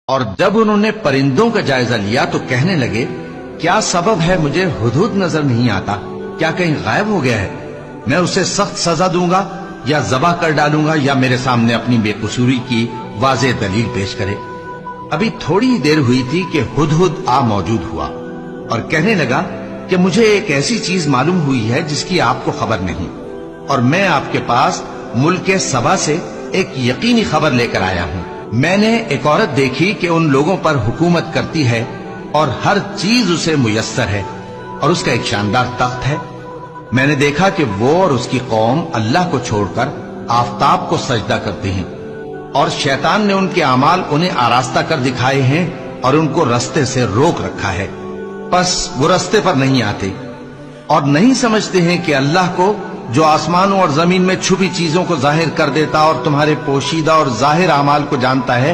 اور جب انہوں نے پرندوں کا جائزہ لیا تو کہنے لگے کیا سبب ہے مجھے ہدہد نظر نہیں آتا؟ کیا کہیں غائب ہو گیا ہے؟ میں اسے سخت سزا دوں گا یا ذبح کر ڈالوں گا یا میرے سامنے اپنی بے قصوری کی واضح دلیل پیش کرے۔ ابھی تھوڑی ہی دیر ہوئی تھی کہ ہدہد آ موجود ہوا اور کہنے لگا کہ مجھے ایک ایسی چیز معلوم ہوئی ہے جس کی آپ کو خبر نہیں، اور میں آپ کے پاس ملک سبا سے ایک یقینی خبر لے کر آیا ہوں۔ میں نے ایک عورت دیکھی کہ ان لوگوں پر حکومت کرتی ہے اور ہر چیز اسے میسر ہے، اور اس کا ایک شاندار تخت ہے۔ میں نے دیکھا کہ وہ اور اس کی قوم اللہ کو چھوڑ کر آفتاب کو سجدہ کرتی ہیں، اور شیطان نے ان کے اعمال انہیں آراستہ کر دکھائے ہیں اور ان کو رستے سے روک رکھا ہے، پس وہ رستے پر نہیں آتے اور نہیں سمجھتے ہیں کہ اللہ کو جو آسمانوں اور زمین میں چھپی چیزوں کو ظاہر کر دیتا اور تمہارے پوشیدہ اور ظاہر اعمال کو جانتا ہے،